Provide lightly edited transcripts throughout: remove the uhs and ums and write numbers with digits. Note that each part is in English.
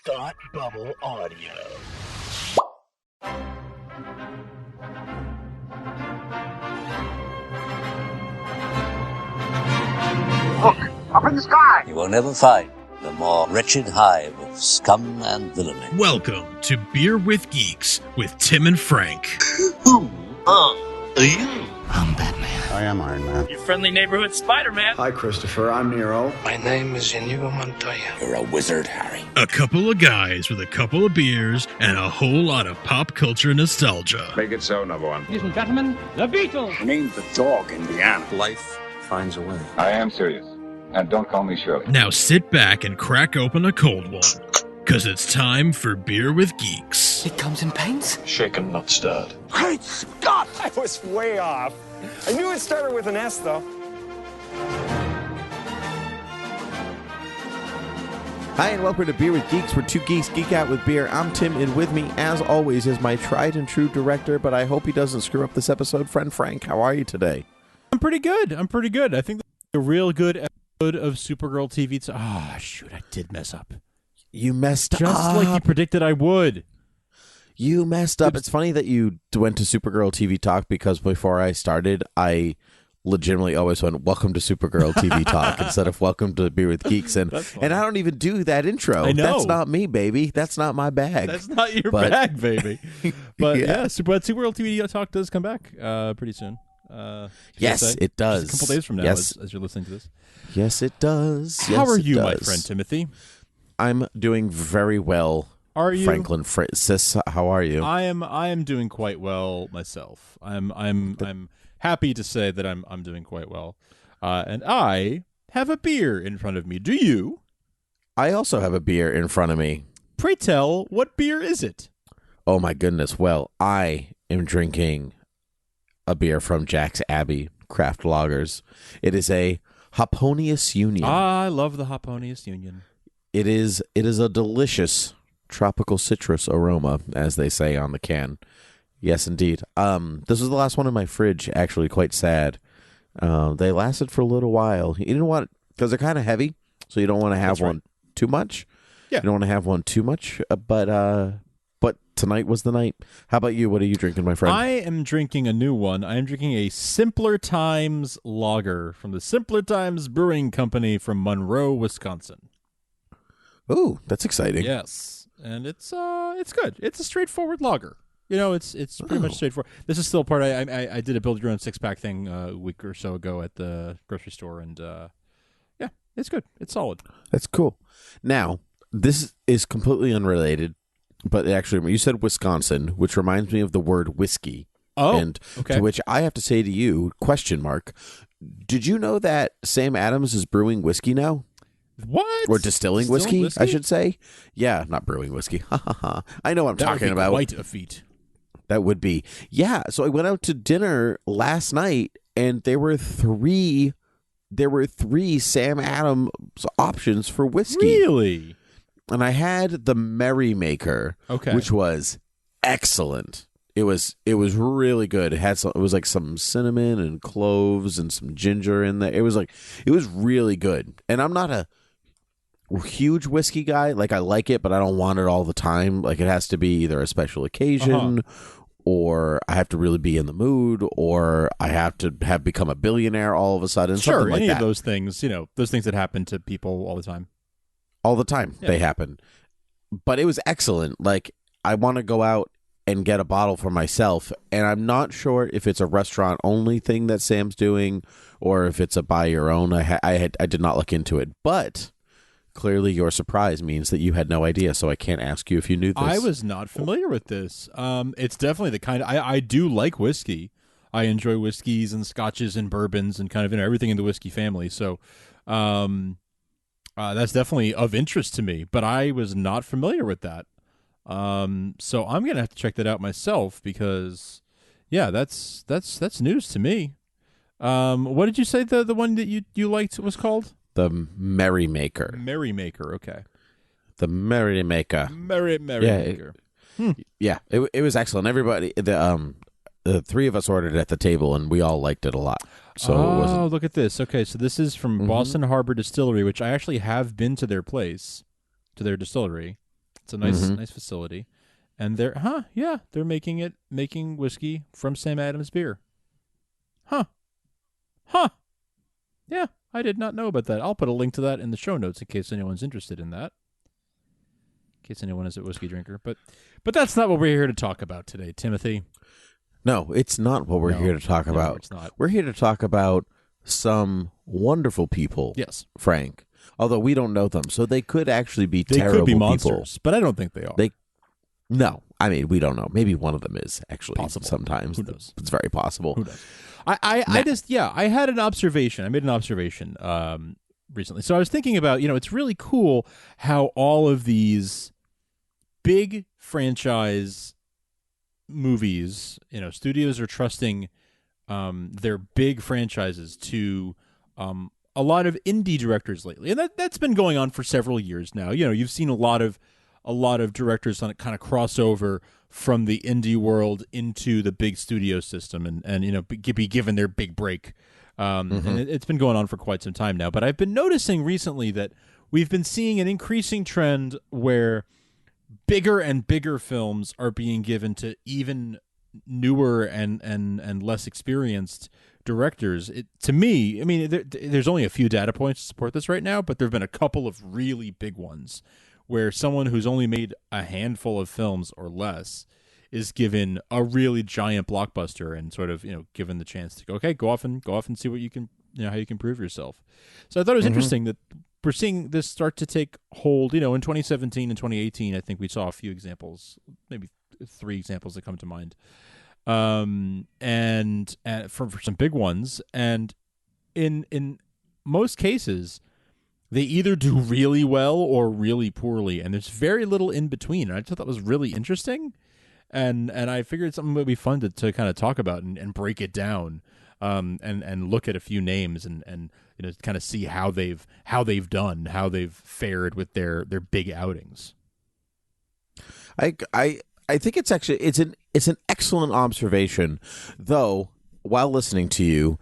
Thought Bubble Audio. Look, up in the sky! You will never find the more wretched hive of scum and villainy. Welcome to Beer with Geeks with Tim and Frank. Who are you? I'm Batman. I am Iron Man. Your friendly neighborhood Spider-Man. Hi, Christopher. I'm Nero. My name is Inigo Montoya. You're a wizard, Harry. A couple of guys with a couple of beers and a whole lot of pop culture nostalgia. Make it so, number one. Ladies and gentlemen, the Beatles. Name the dog, Indiana. Life finds a way. I am serious. And don't call me Shirley. Now sit back and crack open a cold one, because it's time for Beer with Geeks. It comes in paints? Shaken, not stirred. Great Scott! I was way off. I knew it started with an S, though. Hi, and welcome to Beer with Geeks, where two geeks geek out with beer. I'm Tim, and with me, as always, is my tried and true director, but I hope he doesn't screw up this episode, friend Frank. How are you today? I'm pretty good. I think a real good episode of Supergirl TV. Shoot, I did mess up. You messed up. Just like you predicted I would. You messed up. It's funny that you went to Supergirl TV Talk, because before I started, I legitimately always went, welcome to Supergirl TV Talk, instead of welcome to Beer with Geeks. And I don't even do that intro. I know. That's not me, baby. That's not my bag. That's not your bag, baby. But Supergirl TV Talk does come back pretty soon. Yes, it does. Just a couple days from now, yes. as you're listening to this. Yes, it does. How are you, my friend Timothy? I'm doing very well. Are you, Franklin Sis? How are you? I am doing quite well myself. I'm happy to say that I'm doing quite well. And I have a beer in front of me. Do you? I also have a beer in front of me. Pray tell, what beer is it? Oh my goodness. Well, I am drinking a beer from Jack's Abbey Craft Lagers. It is a Hopponius Union. I love the Hopponius Union. It is a delicious tropical citrus aroma, as they say on the can. Yes, indeed. This was the last one in my fridge, actually. Quite sad. They lasted for a little while. You didn't want, because they're kind of heavy, so you don't want to have one too much. Yeah. You don't want to have one too much, but tonight was the night. How about you? What are you drinking, my friend? I am drinking a new one. I am drinking a Simpler Times lager from the Simpler Times Brewing Company from Monroe, Wisconsin. Ooh, that's exciting. Yes, and it's good. It's a straightforward lager. You know, it's pretty much straightforward. This is still part. I did a build your own 6-pack thing a week or so ago at the grocery store, and yeah, it's good. It's solid. That's cool. Now, this is completely unrelated, but actually, you said Wisconsin, which reminds me of the word whiskey. Oh, and okay. To which I have to say to you, ? Did you know that Sam Adams is brewing whiskey now? What? Or distilling whiskey, I should say. Yeah, not brewing whiskey. I know what I'm talking about. Quite a feat. That would be. Yeah, so I went out to dinner last night, and there were three Sam Adams options for whiskey. Really? And I had the Merrymaker, which was excellent. It was really good. It was like some cinnamon and cloves and some ginger in there. It was really good. And I'm not a huge whiskey guy. Like, I like it, but I don't want it all the time. Like, it has to be either a special occasion, or I have to really be in the mood, or I have to have become a billionaire all of a sudden. Sure, something like any that. of those things, those things that happen to people all the time. All the time, they happen. But it was excellent. Like, I want to go out and get a bottle for myself, and I'm not sure if it's a restaurant only thing that Sam's doing, or if it's a buy your own. I did not look into it, but clearly your surprise means that you had no idea, so I can't ask you if you knew this. I was not familiar with this. It's definitely the kind I do like whiskey. I enjoy whiskeys and scotches and bourbons and kind of everything in the whiskey family. So that's definitely of interest to me, but I was not familiar with that. So I'm gonna have to check that out myself, because that's news to me. What did you say the one that you liked was called? The Merrymaker. Merrymaker, okay. The Merrymaker. Merrymaker. Yeah, it was excellent. Everybody, the three of us ordered at the table, and we all liked it a lot. So it wasn't... look at this. Okay, so this is from Boston Harbor Distillery, which I actually have been to their place, to their distillery. It's a nice facility, and they're making whiskey from Sam Adams beer. Huh. Yeah, I did not know about that. I'll put a link to that in the show notes in case anyone's interested in that. In case anyone is a whiskey drinker, but that's not what we're here to talk about today, Timothy. No, it's not what we're here to talk about. It's not. We're here to talk about some wonderful people. Yes, Frank. Although we don't know them, so they could actually be terrible They could be people. monsters, but I don't think they are. No, I mean, we don't know. Maybe one of them is actually possible. Sometimes. Who knows? It's very possible. Who knows? I had an observation. I made an observation recently. So I was thinking about, it's really cool how all of these big franchise movies, studios are trusting their big franchises to a lot of indie directors lately. And that's been going on for several years now. You've seen a lot of directors on it kind of cross over from the indie world into the big studio system and be given their big break. And it's been going on for quite some time now. But I've been noticing recently that we've been seeing an increasing trend where bigger and bigger films are being given to even newer and less experienced directors. To me, I mean, there's only a few data points to support this right now, but there have been a couple of really big ones where someone who's only made a handful of films or less is given a really giant blockbuster and sort of, given the chance to go off and see what you can, how you can prove yourself. So I thought it was interesting that we're seeing this start to take hold. In 2017 and 2018, I think we saw a few examples, maybe 3 examples that come to mind. And for some big ones, and in most cases, they either do really well or really poorly, and there's very little in between. And I thought that was really interesting, and I figured something would be fun to kind of talk about and break it down, and look at a few names and kind of see how they've done, how they've fared with their big outings. I think it's actually it's an excellent observation, though. While listening to you,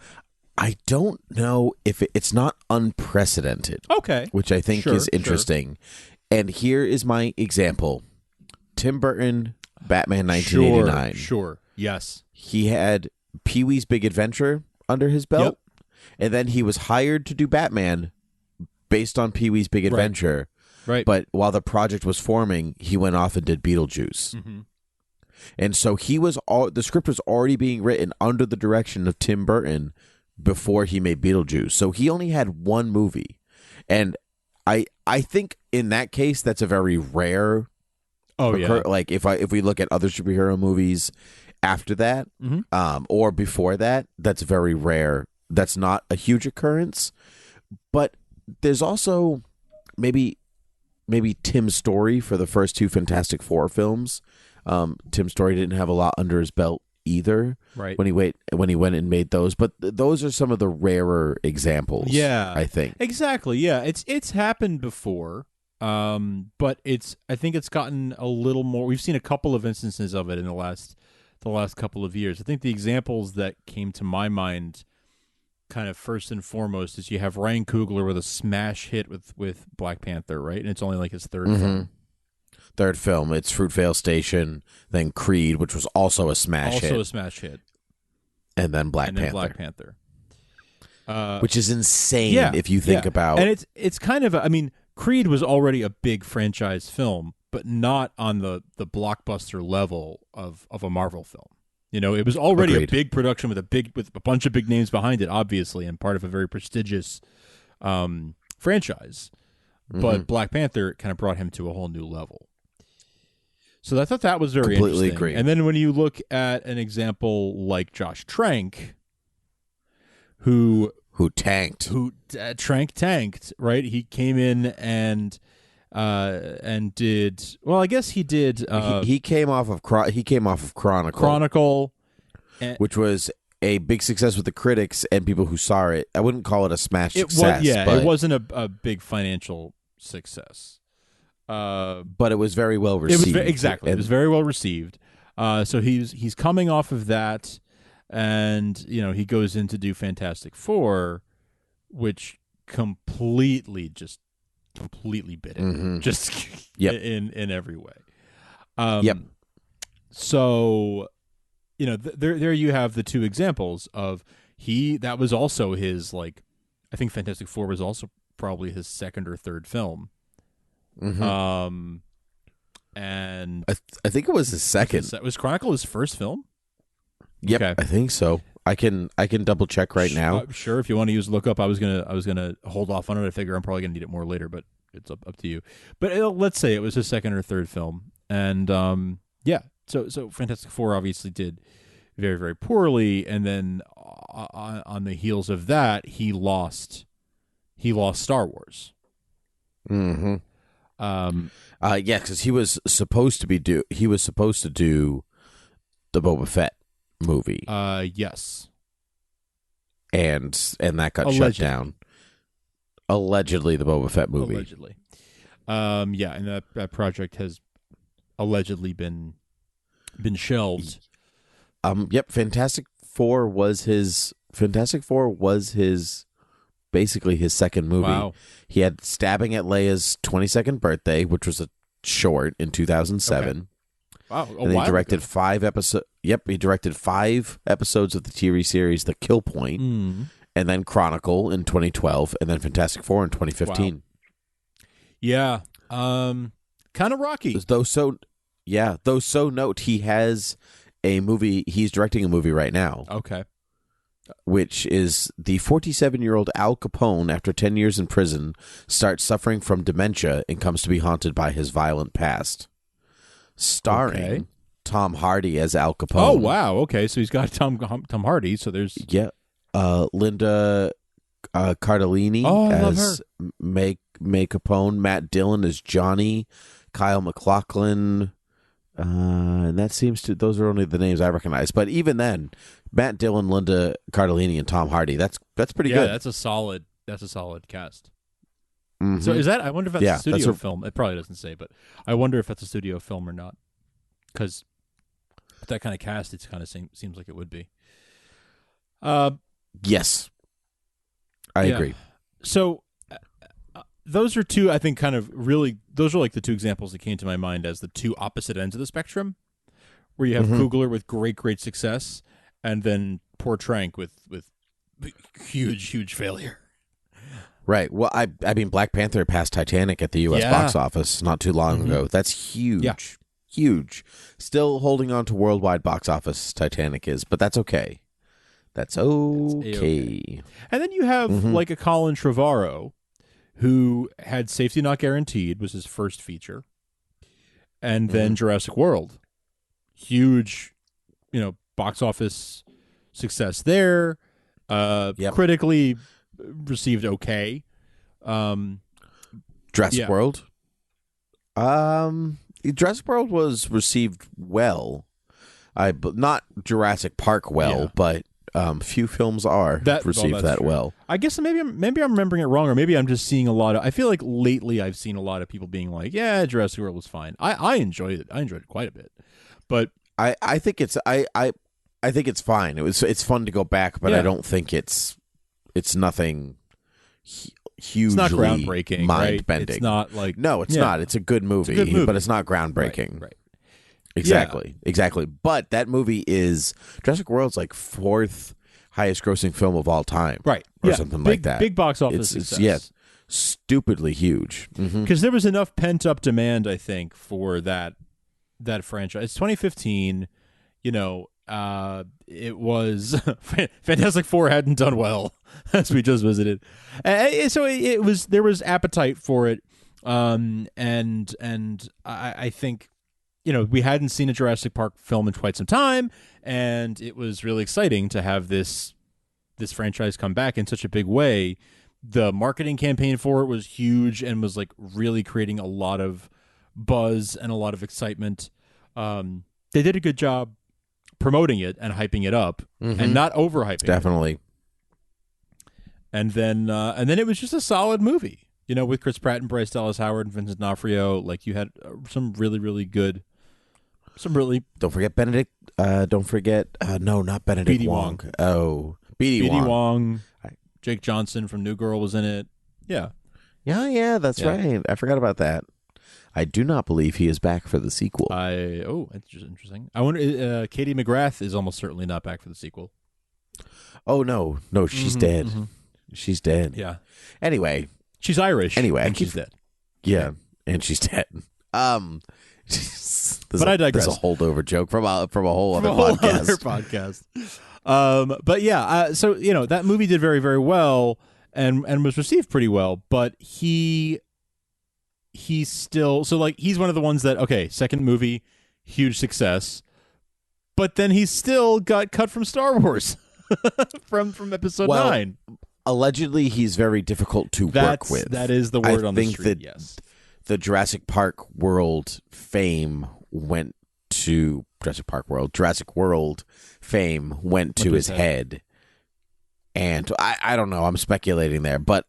I don't know if it's not unprecedented. Okay, which I think is interesting. Sure. And here is my example: Tim Burton, Batman 1989. Sure. Yes, he had Pee-wee's Big Adventure under his belt, and then he was hired to do Batman based on Pee-wee's Big Adventure. Right. But while the project was forming, he went off and did Beetlejuice. And so the script was already being written under the direction of Tim Burton before he made Beetlejuice. So he only had one movie. And I think in that case, that's a very rare. Like if we look at other superhero movies after that, or before that, that's very rare. That's not a huge occurrence. But there's also maybe Tim's Story for the first 2 Fantastic Four films. Tim Story didn't have a lot under his belt either. Right. When he went and made those, but those are some of the rarer examples. Yeah, I think exactly. Yeah, it's happened before, but I think it's gotten a little more. We've seen a couple of instances of it in the last couple of years. I think the examples that came to my mind, kind of first and foremost, is you have Ryan Coogler with a smash hit with Black Panther, right? And it's only like his third film. Third film. It's Fruitvale Station, then Creed, which was also a smash hit. Also a smash hit. And then Black Panther. Which is insane if you think about. And it's kind of, Creed was already a big franchise film, but not on the blockbuster level of a Marvel film. It was already a big production with a bunch of big names behind it, obviously, and part of a very prestigious franchise. But Black Panther kind of brought him to a whole new level. So I thought that was very Completely interesting. agree. And then when you look at an example like Josh Trank, who tanked, Trank tanked, right? He came in and did well. I guess he did. He came off of Chronicle, which was a big success with the critics and people who saw it. I wouldn't call it a smash success. It wasn't a big financial success. But it was very well received. It was very well received. So he's coming off of that, and he goes in to do Fantastic Four, which completely just completely bit it. Mm-hmm. Just in every way. Yep. So, there you have the two examples of that was also his, like, I think Fantastic Four was also probably his second or third film. Mm-hmm. And I think it was his second. Was Chronicle his first film? Yep, okay. I think so. I can double check right now. Sure, if you want to use lookup, I was gonna hold off on it. I figure I'm probably gonna need it more later, but it's up to you. But let's say it was his second or third film, and so Fantastic Four obviously did very, very poorly, and then on the heels of that, he lost Star Wars. Mm-hmm. Because he was supposed to do the Boba Fett movie. Yes. And that got shut down. Allegedly, the Boba Fett movie. Allegedly. And that project has allegedly been shelved. Yep. Fantastic Four was his basically his second movie. Wow. He had Stabbing at Leia's 22nd birthday, which was a short in 2007. Okay. Wow. And he directed 5 episodes. Yep, he directed 5 episodes of the TV series The Kill Point, and then Chronicle in 2012, and then Fantastic Four in 2015. Wow. Yeah. Kind of rocky. Though so note he has a movie. He's directing a movie right now. Okay. Which is the 47-year-old Al Capone, after 10 years in prison, starts suffering from dementia and comes to be haunted by his violent past. Starring Tom Hardy as Al Capone. Oh, wow. Okay, so he's got Tom Hardy, so there's... Yeah. Linda Cardellini as May Capone, Matt Dillon as Johnny, Kyle MacLachlan, and those are only the names I recognize. But even then, Matt Dillon, Linda Cardellini, and Tom Hardy, that's pretty good. Yeah, that's a solid cast. Mm-hmm. So is that? I wonder if that's a studio film. It probably doesn't say, but I wonder if that's a studio film or not. Because with that kind of cast, it kind of seems like it would be. Yes, I agree. So those are two, I think, kind of really. Those are like the two examples that came to my mind as the two opposite ends of the spectrum, where you have Coogler with great success, and then poor Trank with huge failure. Right. Well, I mean, Black Panther passed Titanic at the U.S. box office not too long ago. That's huge. Yeah. Huge. Still holding on to worldwide box office, Titanic is, but that's okay. That's okay. And then you have like a Colin Trevorrow, who had Safety Not Guaranteed, was his first feature, and then Jurassic World. Huge, box office success there. Critically received okay. Jurassic World? Jurassic World was received well. Not Jurassic Park well, but few films are received that well. I guess maybe I'm remembering it wrong, or maybe I'm just seeing a lot of. I feel like lately I've seen a lot of people being like, "Yeah, Jurassic World was fine." I enjoyed it. I enjoyed it quite a bit, but I think it's I think it's fine. It's fun to go back, but I don't think it's nothing hugely it's not groundbreaking, mind bending. Right? It's not like it's not. It's a good movie, but it's not groundbreaking. Right. Exactly. But that movie is Jurassic World's like 4th highest grossing film of all time, right? Or something like that. Big box office success. Yes, stupidly huge. Because there was enough pent up demand, I think, for that franchise. It's 2015. It was Fantastic Four hadn't done well, as we just visited, so it was there was appetite for it, and I think. We hadn't seen a Jurassic Park film in quite some time, and it was really exciting to have this franchise come back in such a big way. The marketing campaign for it was huge and was like really creating a lot of buzz and a lot of excitement. They did a good job promoting it and hyping it up and not overhyping Definitely. it. And then it was just a solid movie. With Chris Pratt and Bryce Dallas Howard and Vincent D'Onofrio, like you had some really, really good. Don't forget Benedict. No, not Benedict B.D. Wong. Wong. Oh, B.D. B.D. Wong. Wong. Jake Johnson from New Girl was in it. Yeah. Yeah, that's right. I forgot about that. I do not believe he is back for the sequel. That's interesting. I wonder. Katie McGrath is almost certainly not back for the sequel. Oh no, she's dead. Mm-hmm. She's dead. Yeah. Anyway, she's Irish. Anyway, she's dead. Yeah, and she's dead. But I digress. There's a holdover joke from a whole other podcast. But yeah, so that movie did very, very well and was received pretty well. But he's still he's one of the ones that second movie, huge success, but then he still got cut from Star Wars from episode 9. Allegedly, he's very difficult to work with. That is the word on the street. Yes. The Jurassic World fame went to his head. And I don't know, I'm speculating there, but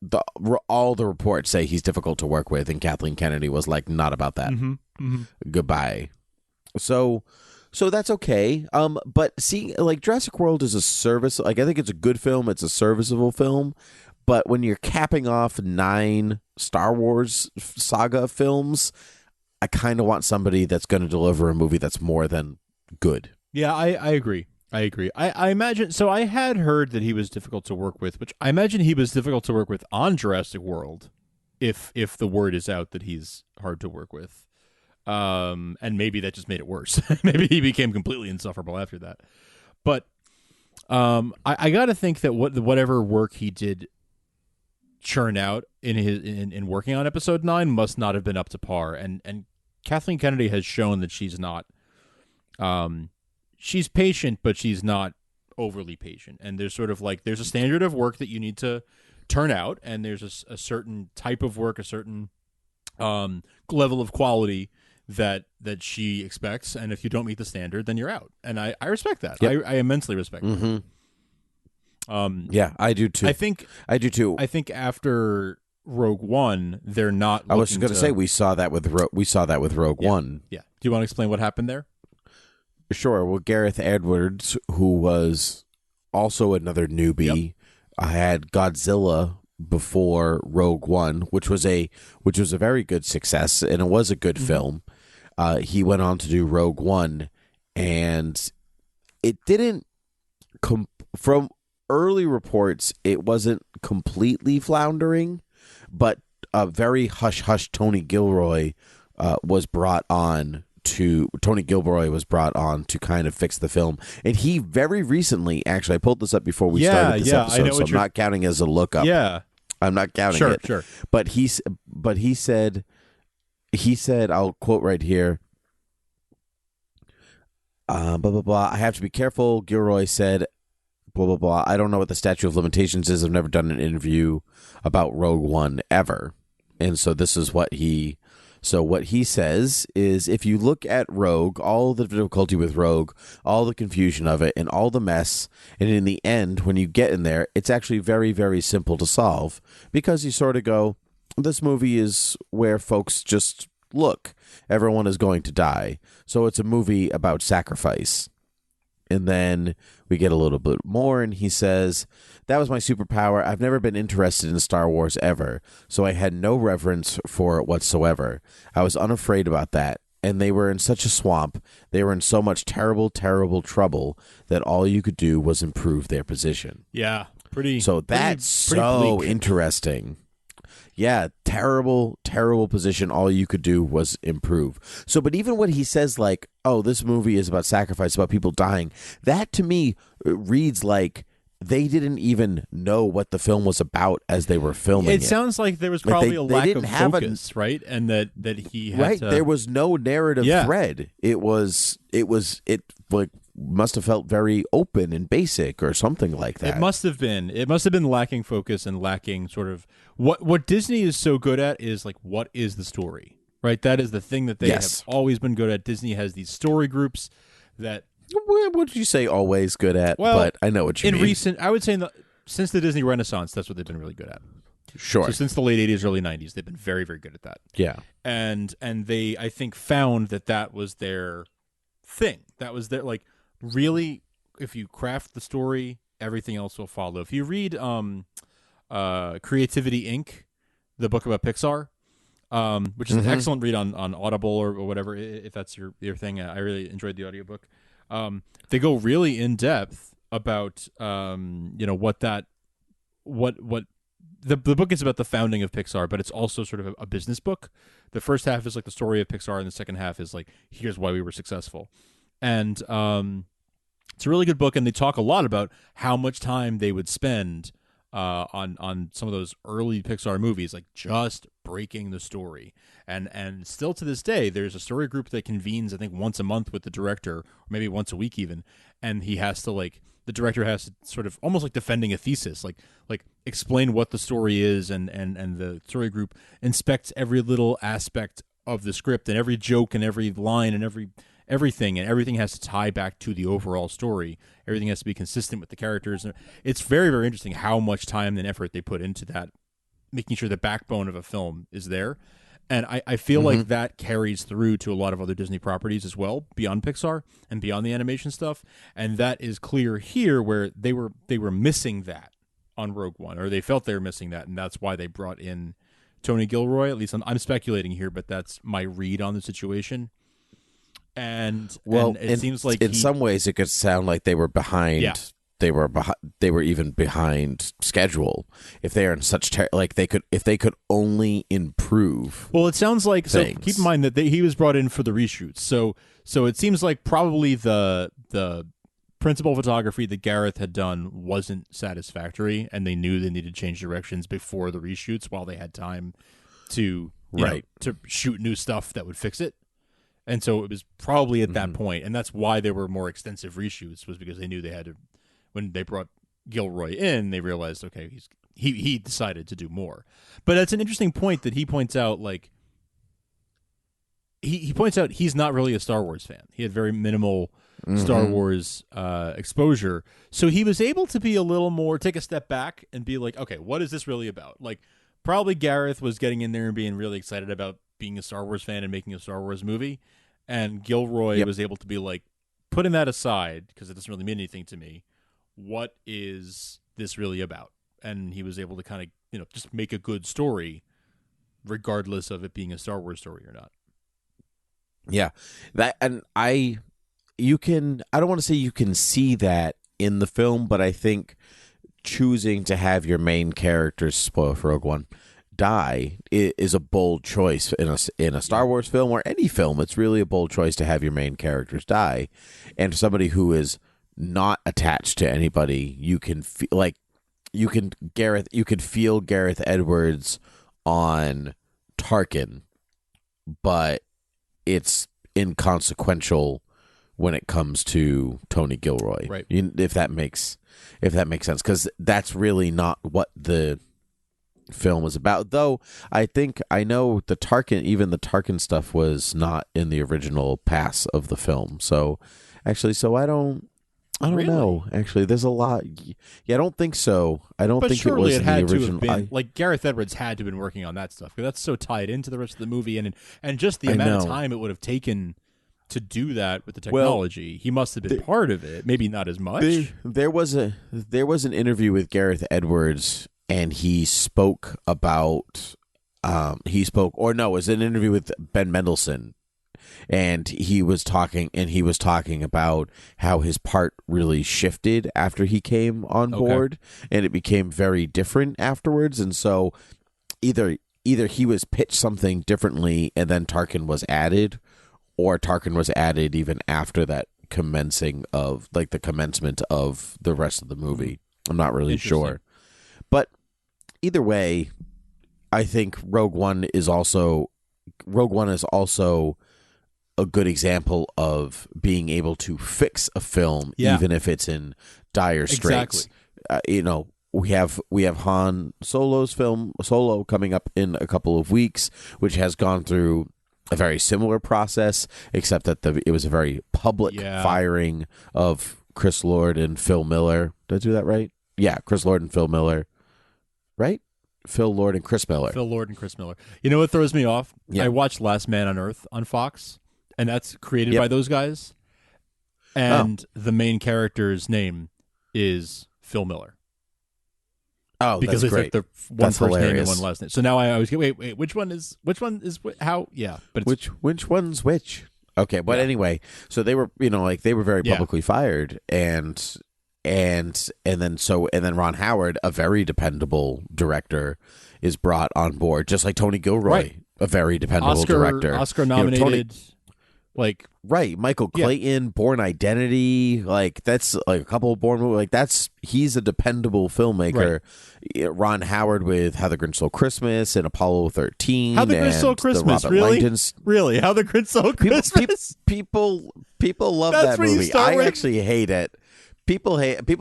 all the reports say he's difficult to work with, and Kathleen Kennedy was like, not about that. Mm-hmm. Mm-hmm. Goodbye. So that's okay. But see, Jurassic World is a service. I think it's a good film. It's a serviceable film. But when you're capping off 9 Star Wars saga films, I kind of want somebody that's going to deliver a movie that's more than good. Yeah, I agree. I imagine. So I had heard that he was difficult to work with, which I imagine he was difficult to work with on Jurassic World, if the word is out that he's hard to work with. And maybe that just made it worse. Maybe he became completely insufferable after that. But I got to think that whatever work he did churn out in working on episode 9 must not have been up to par. And Kathleen Kennedy has shown that she's not. She's patient, but she's not overly patient. And there's sort of there's a standard of work that you need to turn out, and there's a certain type of work, a certain level of quality that she expects. And if you don't meet the standard, then you're out. And I respect that. Yep. I immensely respect mm-hmm. that. Yeah, I do too. I do too. I think after Rogue One, they're not. I was just going to say we saw that with Rogue One. Yeah. Do you want to explain what happened there? Sure. Well, Gareth Edwards, who was also another newbie, had Godzilla before Rogue One, which was a very good success, and it was a good film. He went on to do Rogue One, and it didn't. From early reports, it wasn't completely floundering, but a very hush Tony Gilroy was brought on to kind of fix the film. And he very recently, actually, I pulled this up before we started this episode, so I'm not counting as a lookup. Yeah. I'm not counting it. Sure. But he said, I'll quote right here, blah, blah, blah. I have to be careful. Gilroy said, blah, blah, blah. I don't know what the statute of limitations is. I've never done an interview about Rogue One ever. And so this is what he says is, if you look at Rogue, all the difficulty with Rogue, all the confusion of it, and all the mess, and in the end, when you get in there, it's actually very, very simple to solve, because you sort of go, this movie is where folks just look. Everyone is going to die. So it's a movie about sacrifice. And then we get a little bit more, and he says, that was my superpower. I've never been interested in Star Wars ever, so I had no reverence for it whatsoever. I was unafraid about that, and they were in such a swamp, they were in so much terrible, terrible trouble that all you could do was improve their position. Yeah, So that's pretty so bleak. Interesting. Yeah, terrible, terrible position. All you could do was improve. So, but even when he says oh, this movie is about sacrifice, about people dying, that to me reads like they didn't even know what the film was about as they were filming it. It sounds like there was probably a lack of focus, right? And that he had to... There was no narrative thread. It must have felt very open and basic or something like that. It must have been lacking focus and lacking sort of what Disney is so good at is what is the story, right? That is the thing that they have always been good at. Disney has these story groups that. What would you say always good at? Well, but I know what you mean. I would say since the Disney Renaissance, that's what they've been really good at. Sure. So since the late 80s, early 90s, they've been very, very good at that. Yeah. And they, I think, found that was their thing. That was their, really, if you craft the story, everything else will follow. If you read Creativity Inc., the book about Pixar, which is an excellent read on Audible or whatever, if that's your thing. I really enjoyed the audiobook. They go really in depth about what the book is about, the founding of Pixar, but it's also sort of a business book. The first half is like the story of Pixar, and the second half is like, here's why we were successful. And it's a really good book, and they talk a lot about how much time they would spend on some of those early Pixar movies, like just breaking the story. And still to this day, there's a story group that convenes, I think, once a month with the director, or maybe once a week even, and he has to the director has to sort of almost like defending a thesis, like explain what the story is, and the story group inspects every little aspect of the script and every joke and every line and everything, and everything has to tie back to the overall story. Everything has to be consistent with the characters. It's very, very interesting how much time and effort they put into that, making sure the backbone of a film is there. And I feel like that carries through to a lot of other Disney properties as well, beyond Pixar and beyond the animation stuff. And that is clear here, where they were missing that on Rogue One, or they felt they were missing that, and that's why they brought in Tony Gilroy. At least I'm speculating here, but that's my read on the situation. And it seems like in some ways it could sound like they were behind. Yeah. They were even behind schedule. If they are in such if they could only improve. Well, it sounds like things. So. Keep in mind that he was brought in for the reshoots. So it seems like probably the principal photography that Gareth had done wasn't satisfactory, and they knew they needed to change directions before the reshoots while they had time to to shoot new stuff that would fix it. And so it was probably at that point, and that's why there were more extensive reshoots, was because they knew they had to. When they brought Gilroy in, they realized, okay, he decided to do more. But that's an interesting point that he points out. Like he points out, he's not really a Star Wars fan. He had very minimal Star Wars exposure, so he was able to be a little more, take a step back and be like, okay, what is this really about? Like, probably Gareth was getting in there and being really excited about being a Star Wars fan and making a Star Wars movie, and Gilroy was able to be like, putting that aside because it doesn't really mean anything to me. What is this really about? And he was able to kind of, just make a good story regardless of it being a Star Wars story or not. Yeah. I don't want to say you can see that in the film, but I think choosing to have your main characters, spoil for Rogue One, die is a bold choice in a Star Wars film or any film. It's really a bold choice to have your main characters die. And for somebody who is not attached to anybody, you can feel Gareth Edwards on Tarkin, but it's inconsequential when it comes to Tony Gilroy, right? If that makes sense, because that's really not what the film was about. Though I know the Tarkin stuff was not in the original pass of the film. So I don't know. Actually, there's a lot. Yeah, I don't think so. I don't think it was in the original. Like Gareth Edwards had to have been working on that stuff, because that's so tied into the rest of the movie, and just the amount of time it would have taken to do that with the technology. He must have been part of it. Maybe not as much. There was an interview with Gareth Edwards, and he spoke about. It was an interview with Ben Mendelsohn. And he was talking about how his part really shifted after he came on board, and it became very different afterwards. And so either he was pitched something differently and then Tarkin was added, or Tarkin was added even after that commencement of the rest of the movie. I'm not really sure. But either way, I think Rogue One is also a good example of being able to fix a film, even if it's in dire straits. Exactly. We have Han Solo's film Solo coming up in a couple of weeks, which has gone through a very similar process, except that it was a very public firing of Chris Lord and Phil Miller. Did I do that right? Yeah, Chris Lord and Phil Miller. Right? Phil Lord and Chris Miller. Phil Lord and Chris Miller. You know what throws me off? Yeah. I watched Last Man on Earth on Fox, and that's created by those guys. And the main character's name is Phil Miller. Oh, because that's it's great. like the one That's first name and hilarious. one last name. So now I always get wait, which one is how? Yeah, but it's, Which one's which? Okay, but anyway, so they were they were very publicly fired, and then Ron Howard, a very dependable director, is brought on board, just like Tony Gilroy, a very dependable director, Oscar nominated. Michael Clayton, Born Identity, that's like a couple of Born movies. He's a dependable filmmaker. Right. Ron Howard with How the Grinch Stole Christmas and Apollo 13. How the Grinch Stole Christmas, really? How the Grinch Stole Christmas? People love that movie. I actually hate it. People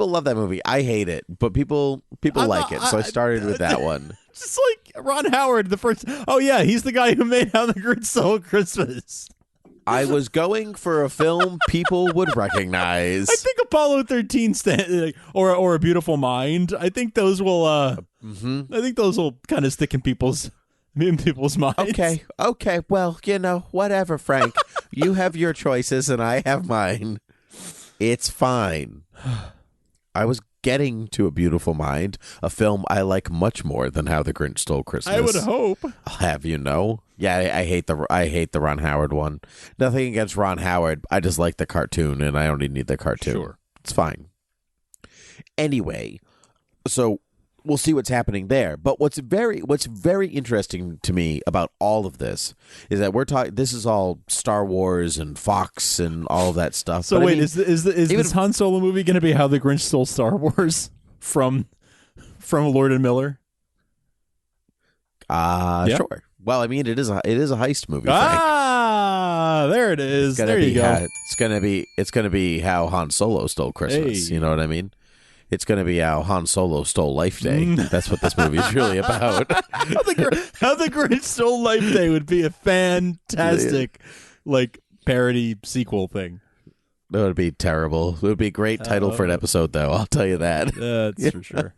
love that movie. I hate it, but people like it. So I started with that one. Just like Ron Howard, the first. Oh yeah, he's the guy who made How the Grinch Stole Christmas. I was going for a film people would recognize. I think Apollo 13 or A Beautiful Mind. I think those will. I think those will kind of stick in people's minds. Okay. Well, whatever, Frank. You have your choices and I have mine. It's fine. I was getting to A Beautiful Mind, a film I like much more than How the Grinch Stole Christmas. I would hope. I'll have you know. Yeah, I hate the Ron Howard one. Nothing against Ron Howard. I just like the cartoon, and I only need the cartoon. Sure. It's fine. Anyway, so we'll see what's happening there. But what's very interesting to me about all of this is that we're talking. This is all Star Wars and Fox and all of that stuff. So wait, is this Han Solo movie going to be How the Grinch Stole Star Wars from Lord and Miller? Sure. Well, I mean, it is a heist movie. Frank. There it is. There you go. It's gonna be How Han Solo Stole Christmas. Hey. You know what I mean? It's gonna be How Han Solo Stole Life Day. That's what this movie is really about. How the Grinch Stole Life Day would be a fantastic, parody sequel thing. That would be terrible. It would be a great title for an episode, though. I'll tell you that. That's for sure.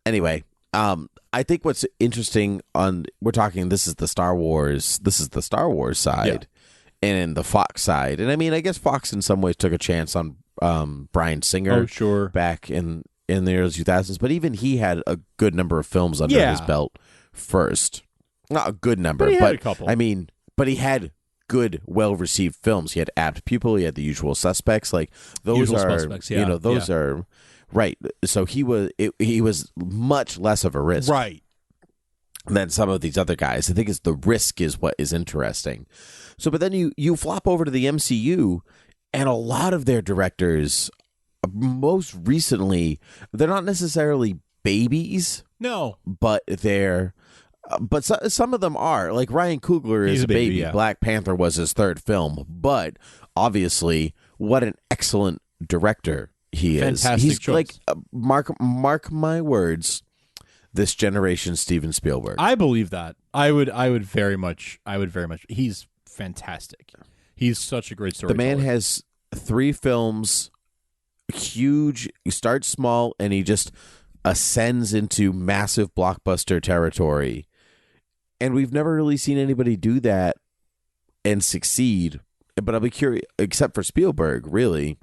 Anyway, I think what's interesting we're talking. This is the Star Wars side, and the Fox side. And I mean, I guess Fox in some ways took a chance on Bryan Singer. Oh, sure. Back in the early 2000s, but even he had a good number of films under his belt first. Not a good number, but he had a couple. I mean, but he had good, well-received films. He had Apt Pupil. He had The Usual Suspects. Those are right. So he was much less of a risk, right, than some of these other guys. I think the risk is what is interesting. So, but then you flop over to the MCU, and a lot of their directors, most recently, they're not necessarily babies. No, but some of them are. Like Ryan Coogler is a baby. Yeah. Black Panther was his third film, but obviously, what an excellent director he is. Fantastic He's choice. Mark my words, this generation Steven Spielberg. I believe that. I would very much. He's fantastic. He's such a great storyteller. The man has 3 films, huge. He starts small and he just ascends into massive blockbuster territory. And we've never really seen anybody do that and succeed. But I'll be curious, except for Spielberg, really,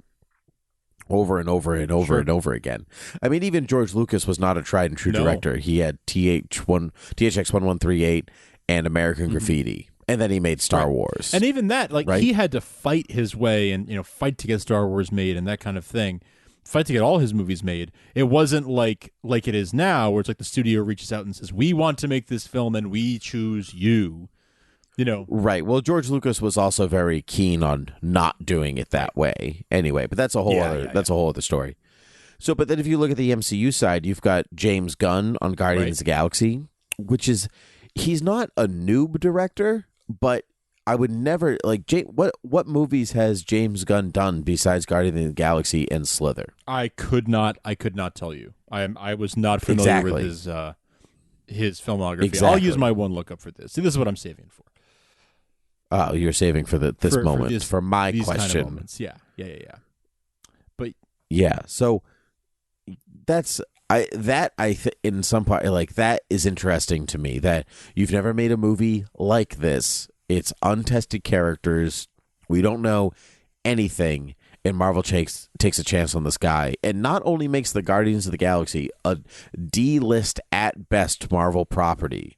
over and over and over and over again. I mean, even George Lucas was not a tried and true director. He had THX 1138 and American Graffiti. And then he made Star Wars. And even that, he had to fight his way and, fight to get Star Wars made and that kind of thing. Fight to get all his movies made. It wasn't like it is now, where it's like the studio reaches out and says, we want to make this film and we choose you. Right. Well, George Lucas was also very keen on not doing it that way anyway, but that's a whole other story. So, but then if you look at the MCU side, you've got James Gunn on Guardians of the Galaxy, which is, he's not a noob director, but I would never what movies has James Gunn done besides Guardians of the Galaxy and Slither? I could not tell you. I was not familiar with his filmography. Exactly. I'll use my one lookup for this. See, this is what I'm saving for. Oh, you're saving for this moment for my these question. Kind of moments. Yeah. But yeah, so in some part, that is interesting to me, that you've never made a movie like this. It's untested characters. We don't know anything, and Marvel takes a chance on this guy, and not only makes the Guardians of the Galaxy a D-list at best Marvel property,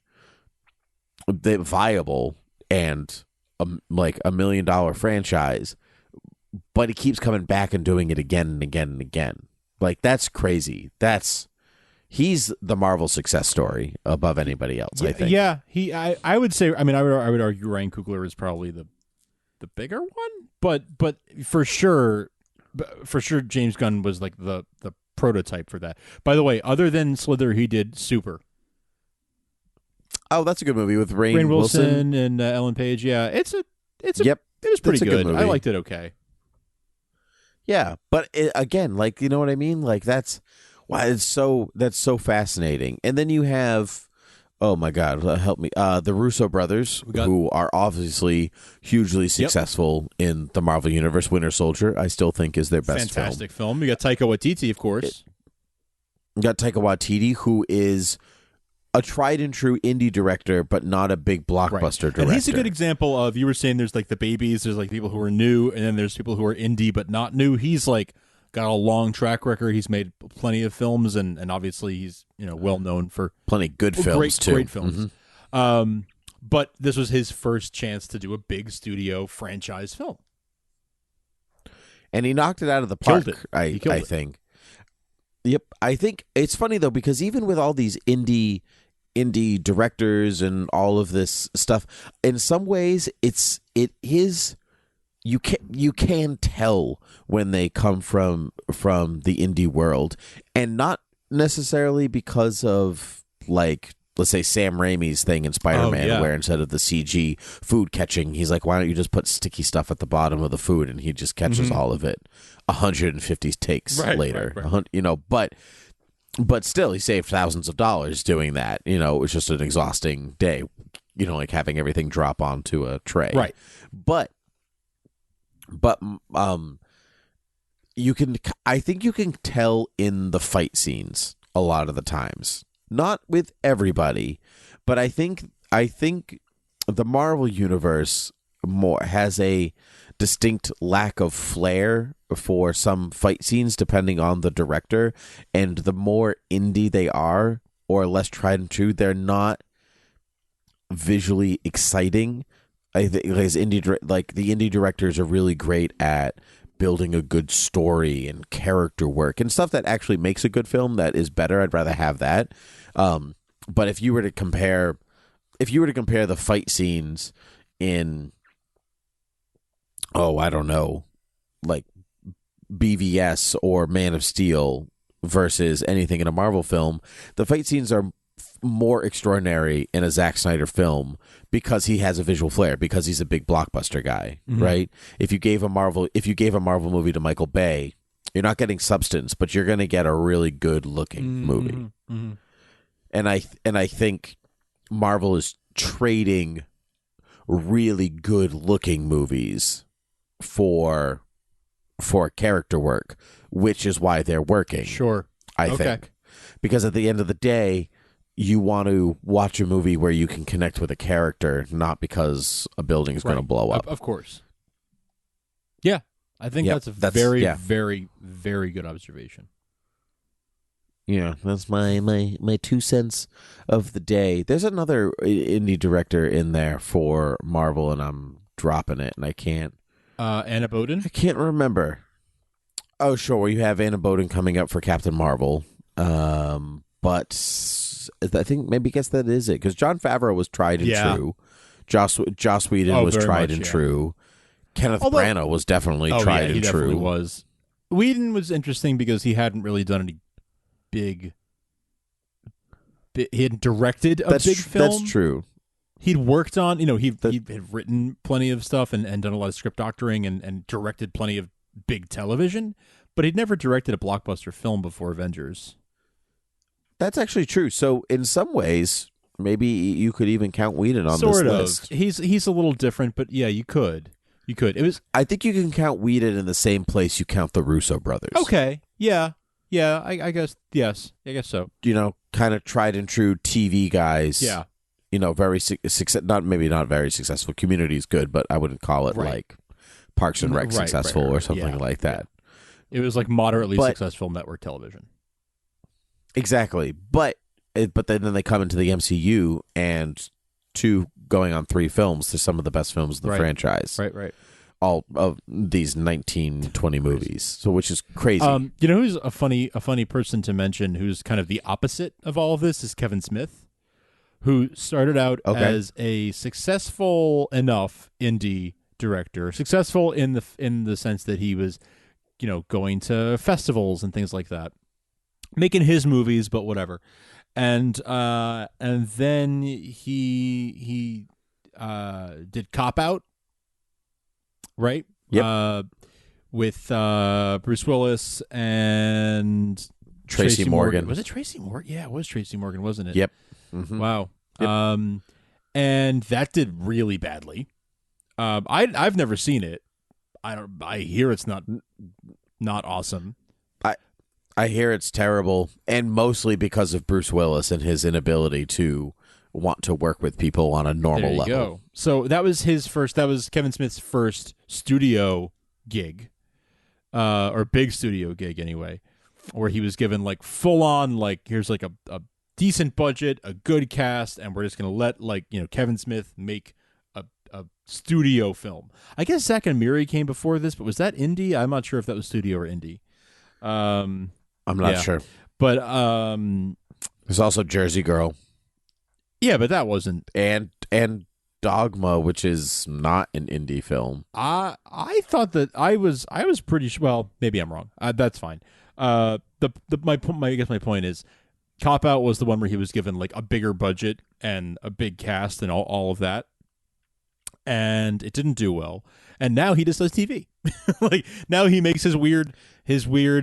viable and like $1 million franchise, but he keeps coming back and doing it again and again and again. Like, that's crazy. He's the Marvel success story above anybody else, I think. Yeah, I would say, I would argue Ryan Coogler is probably the bigger one, but for sure James Gunn was like the prototype for that. By the way, other than Slither, he did Super. Oh, that's a good movie with Rainn Wilson and Ellen Page. Yeah, it was pretty good. I liked it. Okay. Yeah, but again, like, you know what I mean? Like, that's so fascinating. And then you have, oh my God, help me, the Russo brothers, who are obviously hugely successful in the Marvel Universe. Winter Soldier, I still think, is their best Fantastic film. You got Taika Waititi, of course. You got Taika Waititi, who is a tried and true indie director, but not a big blockbuster director. And he's a good example of, you were saying there's like the babies, there's like people who are new, and then there's people who are indie but not new. He's like got a long track record. He's made plenty of films, and obviously he's well known for plenty of good films too. Great films. Mm-hmm. But this was his first chance to do a big studio franchise film, and he knocked it out of the park. I think. Yep, I think it's funny though, because even with all these indie directors and all of this stuff, in some ways you can tell when they come from the indie world, and not necessarily because of, like, let's say Sam Raimi's thing in Spider-Man, where instead of the CG food catching, he's like, why don't you just put sticky stuff at the bottom of the food, and he just catches all of it 150 takes later. Right. But still, he saved thousands of dollars doing that. It was just an exhausting day, like having everything drop onto a tray. Right. But I think you can tell in the fight scenes a lot of the times. Not with everybody, but I think the Marvel Universe has a distinct lack of flair for some fight scenes depending on the director, and the more indie they are or less tried and true, they're not visually exciting. I think the indie directors are really great at building a good story and character work and stuff that actually makes a good film that is better. I'd rather have that. But if you were to compare the fight scenes in, I don't know, like BVS or Man of Steel versus anything in a Marvel film, the fight scenes are more extraordinary in a Zack Snyder film because he has a visual flair, because he's a big blockbuster guy, right? If you gave a Marvel movie to Michael Bay, you're not getting substance, but you're going to get a really good looking movie. Mm-hmm. And I think Marvel is trading really good looking movies for character work, which is why they're working. Sure. I think. Because at the end of the day, you want to watch a movie where you can connect with a character, not because a building is going to blow up. Of course. Yeah. I think that's a very, very, very good observation. Yeah, that's my 2 cents of the day. There's another indie director in there for Marvel, and I'm dropping it, and I can't. Anna Boden? I can't remember. Oh, sure. You have Anna Boden coming up for Captain Marvel. But I think maybe that is it, because Jon Favreau was tried and true. Joss Whedon was tried and true. Kenneth Branagh was definitely tried and true. Definitely was. Whedon was interesting because he hadn't really done any big. He hadn't directed a big film. That's true. He'd worked on, he had written plenty of stuff and done a lot of script doctoring and directed plenty of big television, but he'd never directed a blockbuster film before Avengers. That's actually true. So in some ways, maybe you could even count Whedon on this list. He's a little different, but yeah, you could. I think you can count Whedon in the same place you count the Russo brothers. Okay. Yeah. Yeah. I guess. Yes. I guess so. Kind of tried and true TV guys. Yeah. Very not very successful. Community is good, but I wouldn't call it like Parks and Rec successful or something like that. It was like moderately successful network television. Exactly. But then they come into the MCU and going on 3 films to some of the best films of the franchise. Right. All of these 19-20 movies. So which is crazy. You know who's a funny person to mention who's kind of the opposite of all of this is Kevin Smith, who started out as a successful enough indie director, successful in the sense that he was, going to festivals and things like that, making his movies, but whatever. And then he did Cop Out, right? Yep. With Bruce Willis and Tracy Morgan. Was it Tracy Morgan? Yeah, it was Tracy Morgan, wasn't it? Yep. Mm-hmm. Wow. Yep. And that did really badly. I've never seen it. I hear it's not awesome. I hear it's terrible, and mostly because of Bruce Willis and his inability to want to work with people on a normal level. Go. So that was Kevin Smith's first studio gig, or big studio gig anyway, where he was given like full on, like, here's like a decent budget, a good cast, and we're just going to let Kevin Smith make a studio film. I guess Zack and Miri came before this, but was that indie? I'm not sure if that was studio or indie. I'm not sure. But there's also Jersey Girl. Yeah, but that wasn't and Dogma, which is not an indie film. I thought that I was pretty sure. Well, maybe I'm wrong. That's fine. My point is, Cop Out was the one where he was given like a bigger budget and a big cast and all of that, and it didn't do well. And now he just does TV. Like now he makes his weird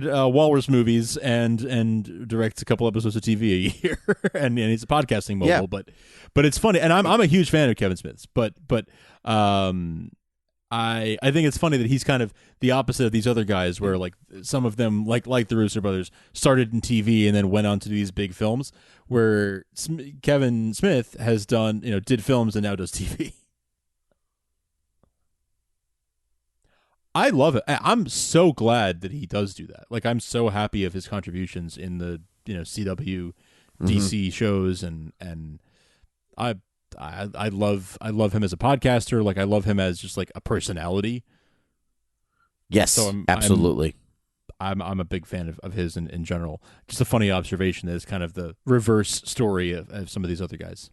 walrus movies and directs a couple episodes of TV a year, and he's a podcasting mogul. Yeah. But it's funny, and I'm a huge fan of Kevin Smith's. But I think it's funny that he's kind of the opposite of these other guys, where like some of them, like the Russo brothers, started in TV and then went on to these big films. Where Kevin Smith has done, did films and now does TV. I love it. I'm so glad that he does do that. Like, I'm so happy of his contributions in the CW, DC shows, and I love him as a podcaster. Like, I love him as just like a personality. Yes, so absolutely. I'm a big fan of his in general. Just a funny observation that is kind of the reverse story of some of these other guys.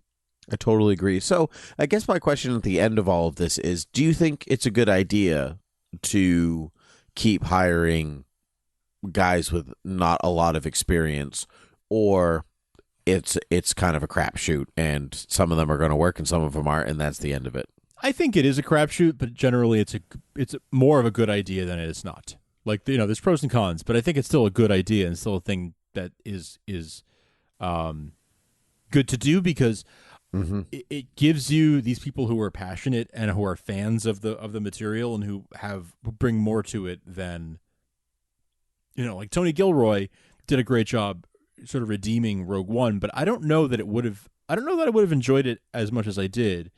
I totally agree. So I guess my question at the end of all of this is, do you think it's a good idea to keep hiring guys with not a lot of experience, or it's kind of a crapshoot and some of them are going to work and some of them aren't, and that's the end of it? I think it is a crapshoot, but generally it's more of a good idea than it is not. Like, there's pros and cons, but I think it's still a good idea and still a thing that is good to do, because it gives you these people who are passionate and who are fans of the material and who bring more to it than, like Tony Gilroy did a great job sort of redeeming Rogue One, but I don't know that I would have enjoyed it as much as I did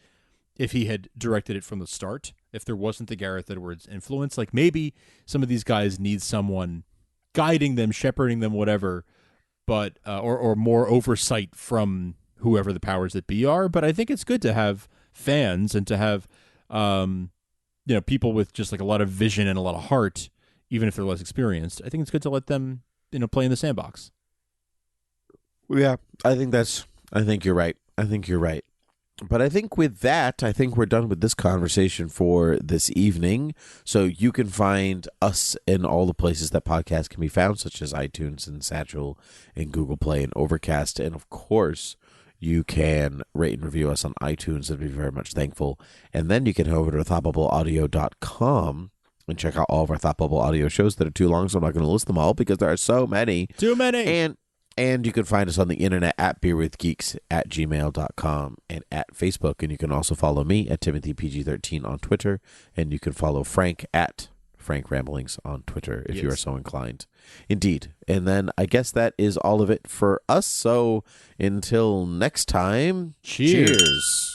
if he had directed it from the start, if there wasn't the Gareth Edwards influence. Like, maybe some of these guys need someone guiding them, shepherding them, whatever, but or more oversight from whoever the powers that be are. But I think it's good to have fans and to have people with just like a lot of vision and a lot of heart, even if they're less experienced. I think it's good to let them play in the sandbox. Yeah, I think you're right. But I think with that, we're done with this conversation for this evening. So you can find us in all the places that podcasts can be found, such as iTunes and Satchel and Google Play and Overcast. And of course, you can rate and review us on iTunes. I'd be very much thankful. And then you can head over to thoughtbubbleaudio.com and check out all of our Thought Bubble audio shows that are too long, so I'm not going to list them all because there are so many. Too many! And you can find us on the internet at beerwithgeeks@gmail.com and at Facebook. And you can also follow me at TimothyPG13 on Twitter. And you can follow Frank at Frank Ramblings on Twitter if you are so inclined. Indeed. And then I guess that is all of it for us. So until next time, cheers.